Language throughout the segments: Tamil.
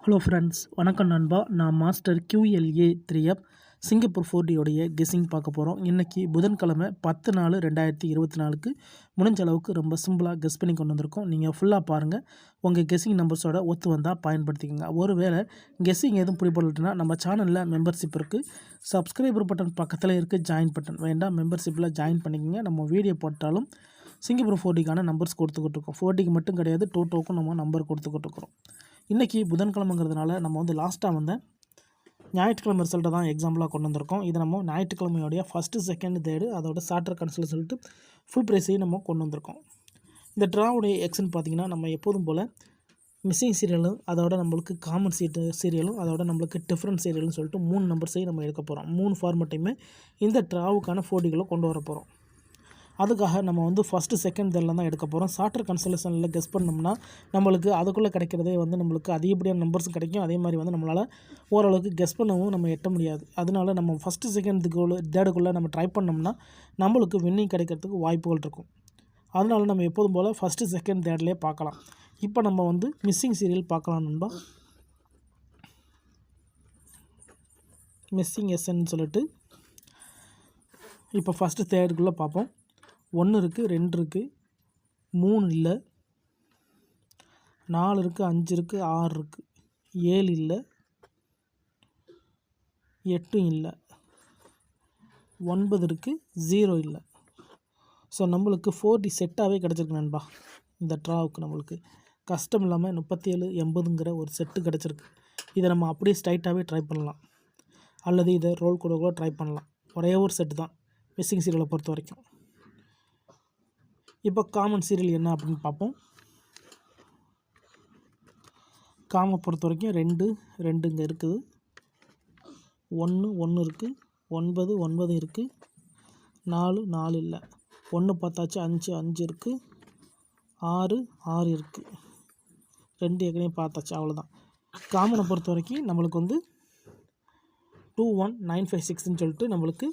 ஹலோ ஃப்ரெண்ட்ஸ், வணக்கம் நண்பா. நான் master QLA 3F Singapore 4D உடைய கெஸ்ஸிங் பார்க்க போகிறோம். இன்றைக்கி புதன்கிழமை 10/4/2024க்கு முடிஞ்ச அளவுக்கு ரொம்ப சிம்பிளாக கெஸ் பண்ணி கொண்டு வந்திருக்கோம். நீங்கள் ஃபுல்லாக பாருங்கள். உங்கள் கெஸ்ஸிங் நம்பர்ஸோட ஒத்து வந்தால் பயன்படுத்திக்கோங்க. ஒருவேளை கெஸ்ஸிங் எதுவும் பிடிபடலைன்னா நம்ம சேனலில் மெம்பர்ஷிப் இருக்குது. சப்ஸ்கிரைபர் பட்டன் பக்கத்தில் இருக்குது, ஜாயின் பட்டன் வேண்டாம், மெம்பர்ஷிப்பில் ஜாயின் பண்ணிக்கோங்க. நம்ம வீடியோ போட்டாலும் சிங்கப்பூர் 4Dக்கான நம்பர்ஸ் கொடுத்துக்கிட்டு இருக்கோம். 4Dக்கு மட்டும் கிடையாது, டோட்டோக்கும் நம்ம நம்பர் கொடுத்துக்கிட்டு இருக்கிறோம். இன்றைக்கி புதன்கிழமைங்கிறதுனால நம்ம லாஸ்ட்டாக ஞாயிற்றுக்கிழமை ரிசல்ட்டை தான் எக்ஸாம்பிளாக கொண்டு வந்திருக்கோம். இது நம்ம ஞாயிற்றுக்கிழமையோடைய ஃபஸ்ட்டு, செகண்ட், தேர்டு அதோட சார்ட்டர் கன்சல் சொல்லிட்டு ஃபுல் ப்ரைஸையும் நம்ம கொண்டு வந்திருக்கோம். இந்த ட்ராவுடைய எக்ஸ்ன்னு பார்த்திங்கன்னா, நம்ம எப்போதும் போல் மிஸ்ஸிங் சீரியலும் அதோட நம்மளுக்கு காமன் சீரியலும் அதோட நம்மளுக்கு டிஃப்ரெண்ட் சீரியல்னு சொல்லிட்டு 3 நம்பர்ஸையும் நம்ம எடுக்க போகிறோம். 3 ஃபார்மெட்டையுமே இந்த ட்ராவுக்கான 4Dகளை கொண்டு வர போகிறோம். அதுக்காக நம்ம ஃபஸ்ட்டு, செகண்ட், தேர்டில் தான் எடுக்க போகிறோம். சார்ட்டர் கன்சல்டேஷனில் கெஸ் பண்ணோம்னா நம்மளுக்கு அதுக்குள்ளே கிடைக்கிறதே நம்மளுக்கு அதிகப்படியான நம்பர்ஸும் கிடைக்கும். அதே மாதிரி நம்மளால் ஓரளவுக்கு கெஸ் பண்ணவும் நம்ம எட்ட முடியாது. அதனால நம்ம ஃபஸ்ட்டு, செகண்டுக்குள்ளே, தேர்டுக்குள்ளே நம்ம ட்ரை பண்ணோம்னா நம்மளுக்கு வின்னிங் கிடைக்கிறதுக்கு வாய்ப்புகள் இருக்கும். அதனால நம்ம எப்போதும் போல் ஃபஸ்ட்டு, செகண்ட், தேர்ட்லேயே பார்க்கலாம். இப்போ நம்ம மிஸ்ஸிங் சீரியல் பார்க்கலாம் நண்பா. மிஸ்ஸிங் எஸ்ன்னு சொல்லிட்டு இப்போ ஃபஸ்ட்டு, தேர்டுக்குள்ளே பார்ப்போம். 1 இருக்குது, 2 இருக்குது, 3 இல்லை, 4 இருக்குது, 5 இருக்குது, 6 இருக்குது, 7 இல்லை, 8 இல்லை, 9 இருக்குது, 0 இல்லை. ஸோ நம்மளுக்கு 4D செட்டாகவே கிடச்சிருக்கு நண்பா. இந்த ட்ராவுக்கு நம்மளுக்கு கஷ்டம் இல்லாமல் 3780ங்கிற ஒரு செட்டு கிடச்சிருக்கு. இதை நம்ம அப்படியே ஸ்ட்ரைட்டாகவே ட்ரை பண்ணலாம், அல்லது இதை ரோல் கூட ட்ரை பண்ணலாம். ஒரே ஒரு செட்டு தான் மிஸ்ஸிங் சீரியலை பொறுத்த வரைக்கும். இப்போ காமன் சீரியல் என்ன அப்படின்னு பார்ப்போம். காமை பொறுத்த வரைக்கும் 2 இங்கே இருக்குது, 1 இருக்குது, 9 இருக்குது, 4 இல்லை, 1 பார்த்தாச்சு, 5 இருக்குது, 6 இருக்குது, 2 ஏற்கனவே பார்த்தாச்சு. அவ்வளோதான். காமனை பொறுத்த வரைக்கும் நம்மளுக்கு 21956ன்னு சொல்லிட்டு நம்மளுக்கு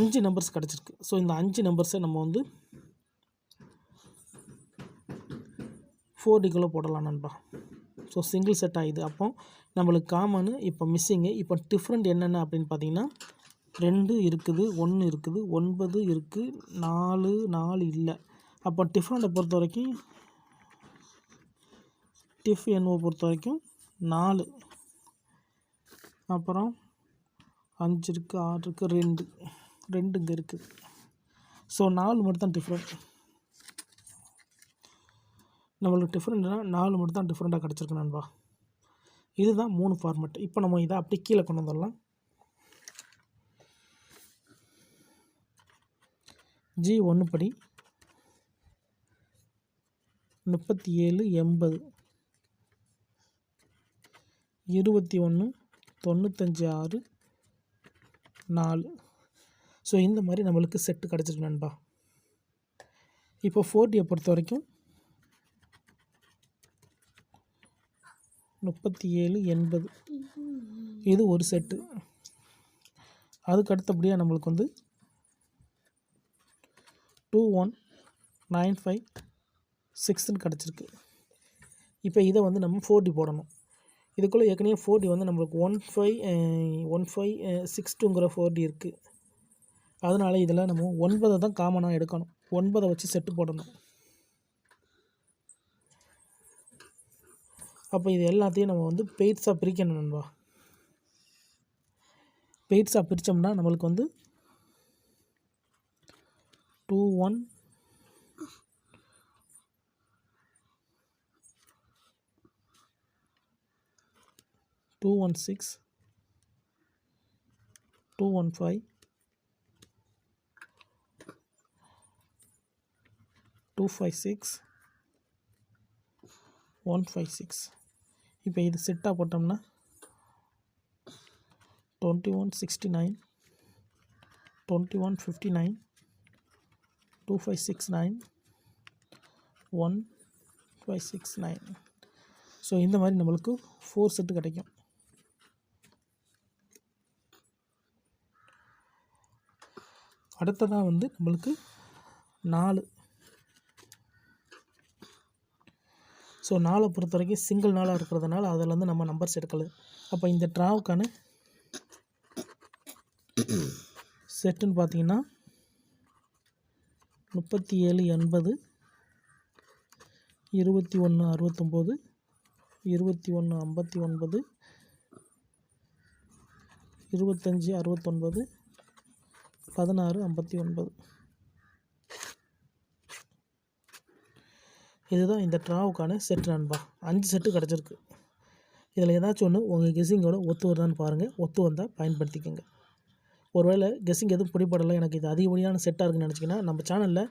5 நம்பர்ஸ் கிடச்சிருக்கு. ஸோ இந்த 5 நம்பர்ஸை நம்ம 4Dக்குள்ளே போடலாம் நண்பா. ஸோ சிங்கிள் செட் ஆகிது. அப்போ நம்மளுக்கு காமனு இப்போ மிஸ்ஸிங்கு. இப்போ டிஃப்ரெண்ட் என்னென்ன அப்படின்னு பார்த்தீங்கன்னா, 2 இருக்குது, 1 இருக்குது, 9 இருக்குது, 4 இல்லை. அப்போ டிஃப்ரெண்ட்டை பொறுத்த வரைக்கும் எண்ணுவை பொறுத்த வரைக்கும் 4, அப்புறம் 5 இருக்குது, 6 இருக்குது, 2 இங்கே இருக்குது. ஸோ 4 மட்டும் தான் டிஃப்ரெண்ட். நம்மளுக்கு டிஃப்ரெண்ட்னா 4 மட்டும் தான் டிஃப்ரெண்ட்டாக கிடச்சிருக்கு நண்பா. இதுதான் 3 ஃபார்மெட். இப்போ நம்ம இதை அப்படியே கீழே கொண்டு வந்துடலாம். G1 படி 3780, 21 95 6 4. ஸோ இந்த மாதிரி நம்மளுக்கு செட்டு கிடச்சிருக்கு நண்பா. இப்போ 4Dயை பொறுத்த வரைக்கும் 3780 இது ஒரு செட்டு. அதுக்கு அடுத்தபடியாக நம்மளுக்கு 21956ன்னு கிடச்சிருக்கு. இப்போ இதை நம்ம 4D போடணும். இதுக்குள்ளே ஏற்கனவே 4D நம்மளுக்கு 1562ங்கிற 4D இருக்குது. அதனால் இதில் நம்ம 9 தான் காமனாக எடுக்கணும். 9 வச்சு செட்டு போடணும். அப்போ இது எல்லாத்தையும் நம்ம பெய்ட்ஸாக பிரிக்கணும் நண்பா. பெய்ட்ஸாக பிரித்தோம்னா நம்மளுக்கு 21 216 215 256 156. இப்போ இது செட்டாக போட்டோம்னா 2169 2159 2569 1569. ஸோ இந்த மாதிரி நம்மளுக்கு 4 செட்டு கிடைக்கும். அடுத்ததாக நம்மளுக்கு 4. ஸோ நாளை பொறுத்த வரைக்கும் சிங்கிள் நாளாக இருக்கிறதுனால அதிலேருந்து நம்ம நம்பர்ஸ் எடுக்கலை. அப்போ இந்த ட்ராவுக்கான செட்டுன்னு பார்த்தீங்கன்னா 3780 2169 2159 2569 1659. இதுதான் இந்த ட்ராவுக்கான செட் நண்பா. 5 செட்டு கிடச்சிருக்கு. இதில் ஏதாச்சும் ஒன்று உங்கள் கெஸ்ஸிங்கோட ஒத்து வருதான்னு பாருங்கள். ஒத்து வந்தால் பயன்படுத்திக்கோங்க. ஒருவேளை கெஸ்ஸிங் எதுவும் பிடிப்படலை, எனக்கு இது அதிகப்படியான செட்டாக இருக்குன்னு நினச்சிங்கன்னா நம்ம சேனலில்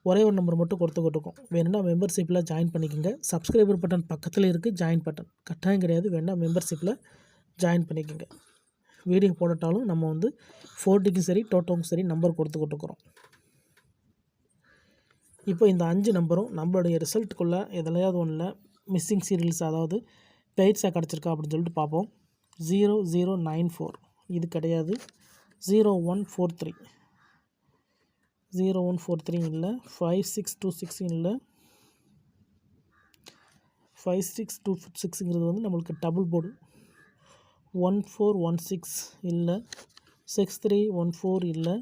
ஒரே ஒரு நம்பர் மட்டும் கொடுத்துக்கிட்டுருக்கோம். வேணுன்னா மெம்பர்ஷிப்பில் ஜாயின் பண்ணிக்கோங்க. சப்ஸ்கிரைபர் பட்டன் பக்கத்தில் இருக்குது, ஜாயின் பட்டன் கட்டாயம் கிடையாது. வேணுன்னா மெம்பர்ஷிப்பில் ஜாயின் பண்ணிக்கோங்க. வீடியோ போடட்டாலும் நம்ம வந்து 4Dக்கும் சரி டோட்டோக்கும் சரி நம்பர் கொடுத்துக்கிட்டுருக்குறோம். இப்போ இந்த 5 நம்பரும் நம்மளுடைய ரிசல்ட்டுக்குள்ளே எதுலையாவது ஒன்றில் மிஸ்ஸிங் சீரியல்ஸ், அதாவது பெய்ட்ஸாக கிடச்சிருக்கா அப்படின்னு சொல்லிட்டு பார்ப்போம். 0094 இது கிடையாது. 0143 0143 இல்லை. 5626 இல்லை. 5626ங்கிறது வந்து நம்மளுக்கு டபுள் போர்டு. 1416 இல்லை. 6314 இல்லை.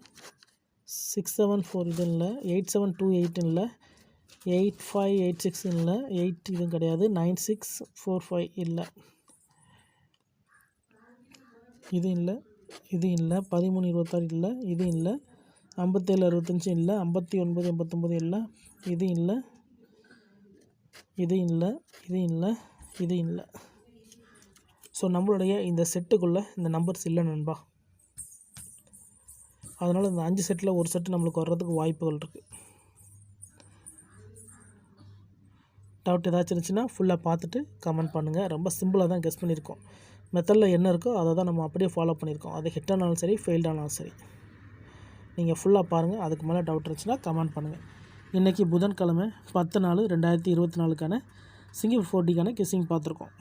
674 இது இல்லை. 8728 இல்லை. 8586 இல்லை. 8 இதுவும் கிடையாது. 9645 இல்லை. இது இல்லை. இது இல்லை. 1326 இல்லை. இது இல்லை. 5765 இல்லை. 5989 இல்லை. இது இல்லை. இது இல்லை. இது இல்லை. இது இல்லை. ஸோ நம்மளுடைய இந்த செட்டுக்குள்ளே இந்த நம்பர்ஸ் இல்லை நண்பா. அதனால் இந்த 5 செட்டில் ஒரு செட்டு நம்மளுக்கு வர்றதுக்கு வாய்ப்புகள் இருக்குது. டவுட் ஏதாச்சும் இருந்துச்சுன்னா ஃபுல்லாக பார்த்துட்டு கமெண்ட் பண்ணுங்கள். ரொம்ப சிம்பிளாக தான் கெஸ் பண்ணியிருக்கோம். மெத்தடில் என்ன இருக்கோ அதை தான் நம்ம அப்படியே ஃபாலோ பண்ணியிருக்கோம். அது ஹிட் ஆனாலும் சரி, ஃபெயில்ட் ஆனாலும் சரி. நீங்கள் ஃபுல்லாக பாருங்கள். அதுக்கு மேலே டவுட் இருந்துச்சுன்னா கமெண்ட் பண்ணுங்கள். இன்றைக்கி புதன்கிழமை 10/4/2024க்கான சிங்கிள் 4Dக்கான கெஸ்ஸிங் பார்த்துருக்கோம்.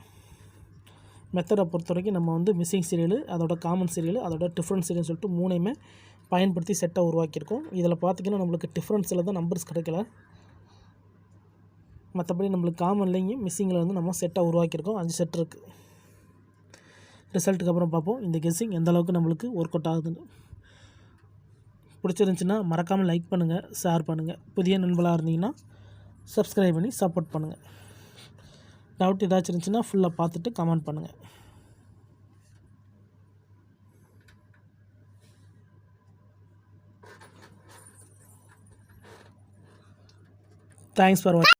மெத்தடை பொறுத்த வரைக்கும் நம்ம வந்து மிஸ்ஸிங் சீரியல், அதோட காமன் சீரியல், அதோட டிஃப்ரெண்ட் சீரியல்னு சொல்லிட்டு 3ஐயுமே பயன்படுத்தி செட்டாக உருவாக்கியிருக்கோம். இதில் பார்த்திங்கன்னா நம்மளுக்கு டிஃப்ரென்ஸில் தான் நம்பர்ஸ் கிடைக்கல. மற்றபடி நம்மளுக்கு காமன்லேயும் மிஸ்ஸிங்கில் வந்து நம்ம செட்டாக உருவாக்கியிருக்கோம். 5 செட் இருக்குது. ரிசல்ட்டுக்கு அப்புறம் பார்ப்போம் இந்த கெஸ்ஸிங் எந்த அளவுக்கு நம்மளுக்கு ஒர்க் அவுட் ஆகுதுன்னு. பிடிச்சிருந்துச்சின்னா மறக்காமல் லைக் பண்ணுங்கள், ஷேர் பண்ணுங்கள். புதிய நண்பர்களாக இருந்தீங்கன்னா சப்ஸ்கிரைப் பண்ணி சப்போர்ட் பண்ணுங்கள். டவுட் ஏதாச்சும் இருந்துச்சுன்னா ஃபுல்லாக பார்த்துட்டு கமெண்ட் பண்ணுங்கள். தேங்க்ஸ் ஃபார் வாட்சிங்.